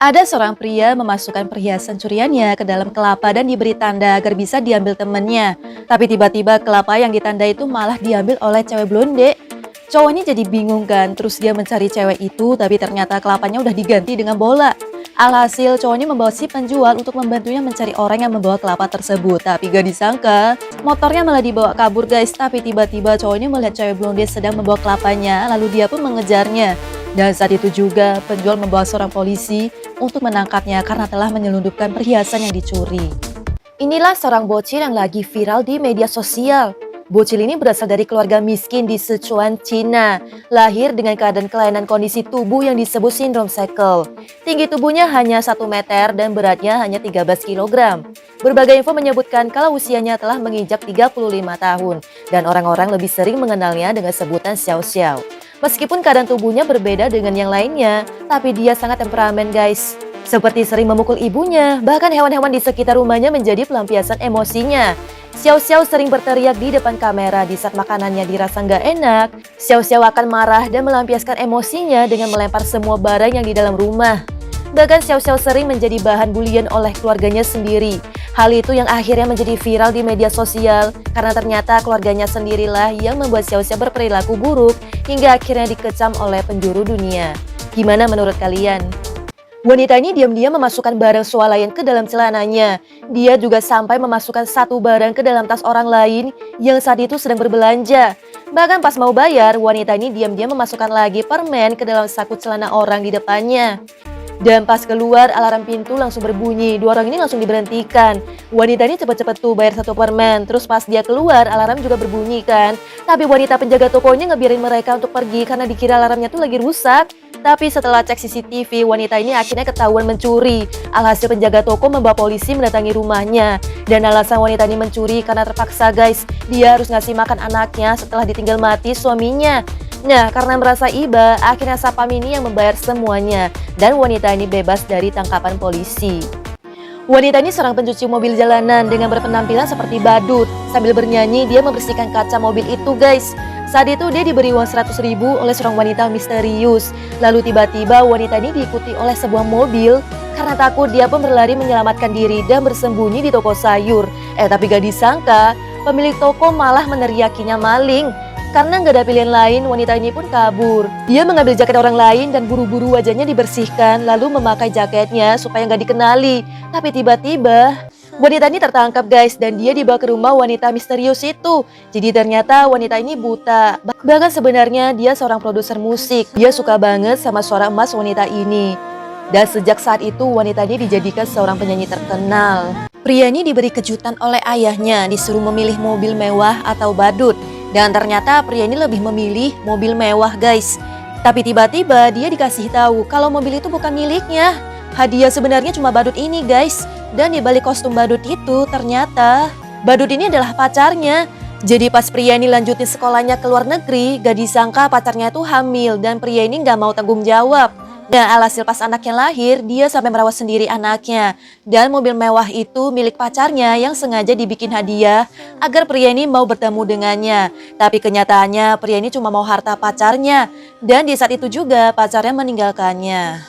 Ada seorang pria memasukkan perhiasan curiannya ke dalam kelapa dan diberi tanda agar bisa diambil temannya. Tapi tiba-tiba kelapa yang ditanda itu malah diambil oleh cewek blonde. Cowoknya jadi bingung kan, terus dia mencari cewek itu tapi ternyata kelapanya udah diganti dengan bola. Alhasil cowoknya membawa si penjual untuk membantunya mencari orang yang membawa kelapa tersebut. Tapi gak disangka, motornya malah dibawa kabur guys. Tapi tiba-tiba cowoknya melihat cewek blonde sedang membawa kelapanya, lalu dia pun mengejarnya. Dan saat itu juga penjual membawa seorang polisi untuk menangkapnya karena telah menyelundupkan perhiasan yang dicuri. Inilah seorang bocil yang lagi viral di media sosial. Bocil ini berasal dari keluarga miskin di Sichuan, Cina. Lahir dengan keadaan kelainan kondisi tubuh yang disebut sindrom Sekel. Tinggi tubuhnya hanya 1 meter dan beratnya hanya 13 kg. Berbagai info menyebutkan kalau usianya telah menginjak 35 tahun dan orang-orang lebih sering mengenalnya dengan sebutan Xiao Xiao. Meskipun keadaan tubuhnya berbeda dengan yang lainnya, tapi dia sangat temperamen guys. Seperti sering memukul ibunya, bahkan hewan-hewan di sekitar rumahnya menjadi pelampiasan emosinya. Xiao Xiao sering berteriak di depan kamera di saat makanannya dirasa nggak enak. Xiao Xiao akan marah dan melampiaskan emosinya dengan melempar semua barang yang di dalam rumah. Bahkan Xiao Xiao sering menjadi bahan bulian oleh keluarganya sendiri. Hal itu yang akhirnya menjadi viral di media sosial karena ternyata keluarganya sendirilah yang membuat Xiao Xiao berperilaku buruk hingga akhirnya dikecam oleh penjuru dunia. Gimana menurut kalian? Wanita ini diam-diam memasukkan barang swalayan ke dalam celananya. Dia juga sampai memasukkan satu barang ke dalam tas orang lain yang saat itu sedang berbelanja. Bahkan pas mau bayar, wanita ini diam-diam memasukkan lagi permen ke dalam saku celana orang di depannya. Dan pas keluar, alarm pintu langsung berbunyi. Dua orang ini langsung diberhentikan. Wanita ini cepet-cepet tuh bayar satu permen. Terus pas dia keluar, alarm juga berbunyi kan. Tapi wanita penjaga tokonya ngebiarin mereka untuk pergi karena dikira alarmnya tuh lagi rusak. Tapi setelah cek CCTV, wanita ini akhirnya ketahuan mencuri. Alhasil penjaga toko membawa polisi mendatangi rumahnya. Dan alasan wanita ini mencuri karena terpaksa guys. Dia harus ngasih makan anaknya setelah ditinggal mati suaminya. Nah, karena merasa iba, akhirnya Sapam ini yang membayar semuanya. Dan wanita ini bebas dari tangkapan polisi. Wanita ini seorang pencuci mobil jalanan dengan berpenampilan seperti badut. Sambil bernyanyi, dia membersihkan kaca mobil itu guys. Saat itu dia diberi uang 100.000 oleh seorang wanita misterius. Lalu tiba-tiba wanita ini diikuti oleh sebuah mobil. Karena takut dia pun berlari menyelamatkan diri dan bersembunyi di toko sayur. Tapi gak disangka, pemilik toko malah meneriakinya maling. Karena nggak ada pilihan lain, wanita ini pun kabur. Dia mengambil jaket orang lain dan buru-buru wajahnya dibersihkan, lalu memakai jaketnya supaya nggak dikenali. Tapi tiba-tiba, wanita ini tertangkap guys, dan dia dibawa ke rumah wanita misterius itu. Jadi ternyata wanita ini buta. Bahkan sebenarnya dia seorang produser musik. Dia suka banget sama suara emas wanita ini. Dan sejak saat itu, wanita ini dijadikan seorang penyanyi terkenal. Pria ini diberi kejutan oleh ayahnya, disuruh memilih mobil mewah atau badut. Dan ternyata pria ini lebih memilih mobil mewah guys. Tapi tiba-tiba dia dikasih tahu kalau mobil itu bukan miliknya. Hadiah sebenarnya cuma badut ini guys. Dan di balik kostum badut itu ternyata badut ini adalah pacarnya. Jadi pas pria ini lanjutin sekolahnya ke luar negeri, gak disangka pacarnya itu hamil dan pria ini gak mau tanggung jawab. Dan alhasil pas anaknya lahir, dia sampai merawat sendiri anaknya. Dan mobil mewah itu milik pacarnya yang sengaja dibikin hadiah agar pria ini mau bertemu dengannya. Tapi kenyataannya pria ini cuma mau harta pacarnya. Dan di saat itu juga pacarnya meninggalkannya.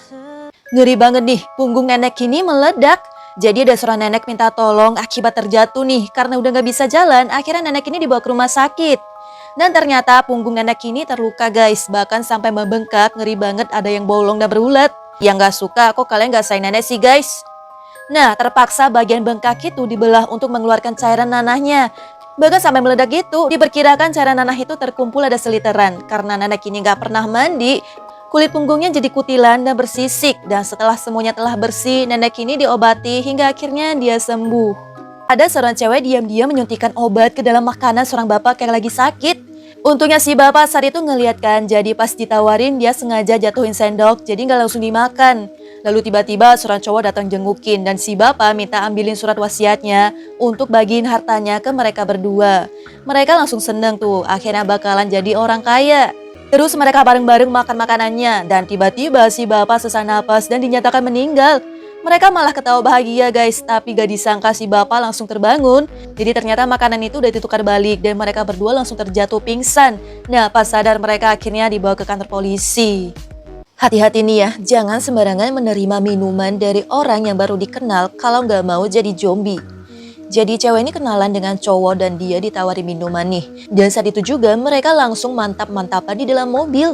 Ngeri banget nih, punggung nenek ini meledak. Jadi ada seorang nenek minta tolong akibat terjatuh nih. Karena udah gak bisa jalan, akhirnya nenek ini dibawa ke rumah sakit. Dan ternyata punggung nenek ini terluka guys, bahkan sampai membengkak, ngeri banget, ada yang bolong dan berulat. Yang gak suka, kok kalian gak sayang nenek sih guys? Nah, terpaksa bagian bengkak itu dibelah untuk mengeluarkan cairan nanahnya. Bahkan sampai meledak gitu, diperkirakan cairan nanah itu terkumpul ada seliteran. Karena nenek ini gak pernah mandi, kulit punggungnya jadi kutilan dan bersisik. Dan setelah semuanya telah bersih, nenek ini diobati hingga akhirnya dia sembuh. Ada seorang cewek diam-diam menyuntikkan obat ke dalam makanan seorang bapak yang lagi sakit. Untungnya si bapak saat itu ngeliat kan, jadi pas ditawarin dia sengaja jatuhin sendok, jadi nggak langsung dimakan. Lalu tiba-tiba seorang cowok datang jengukin dan si bapak minta ambilin surat wasiatnya untuk bagiin hartanya ke mereka berdua. Mereka langsung seneng tuh, akhirnya bakalan jadi orang kaya. Terus mereka bareng-bareng makan makanannya dan tiba-tiba si bapak sesak napas dan dinyatakan meninggal. Mereka malah ketawa bahagia guys, tapi gak disangka si bapak langsung terbangun. Jadi ternyata makanan itu udah ditukar balik dan mereka berdua langsung terjatuh pingsan. Nah pas sadar mereka akhirnya dibawa ke kantor polisi. Hati-hati nih ya, jangan sembarangan menerima minuman dari orang yang baru dikenal kalau nggak mau jadi zombie. Jadi cewek ini kenalan dengan cowok dan dia ditawari minuman nih. Dan saat itu juga mereka langsung mantap-mantapan di dalam mobil.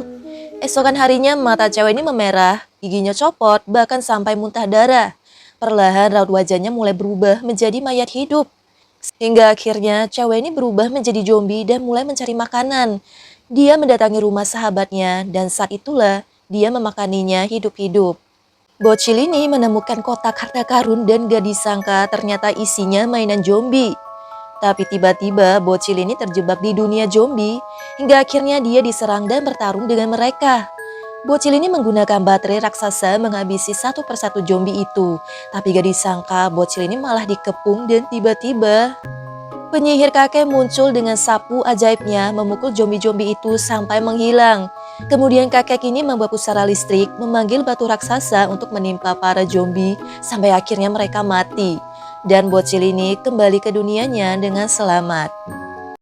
Esokan harinya mata cewek ini memerah, giginya copot, bahkan sampai muntah darah. Perlahan raut wajahnya mulai berubah menjadi mayat hidup. Hingga akhirnya cewek ini berubah menjadi zombie dan mulai mencari makanan. Dia mendatangi rumah sahabatnya dan saat itulah dia memakaninya hidup-hidup. Bocil ini menemukan kotak harta karun dan gak disangka ternyata isinya mainan zombie. Tapi tiba-tiba bocil ini terjebak di dunia zombie hingga akhirnya dia diserang dan bertarung dengan mereka. Bocil ini menggunakan baterai raksasa menghabisi satu persatu zombie itu. Tapi gak disangka bocil ini malah dikepung dan tiba-tiba penyihir kakek muncul dengan sapu ajaibnya memukul zombie-zombie itu sampai menghilang. Kemudian kakek ini membuat pusara listrik memanggil batu raksasa untuk menimpa para zombie sampai akhirnya mereka mati. Dan bocil ini kembali ke dunianya dengan selamat.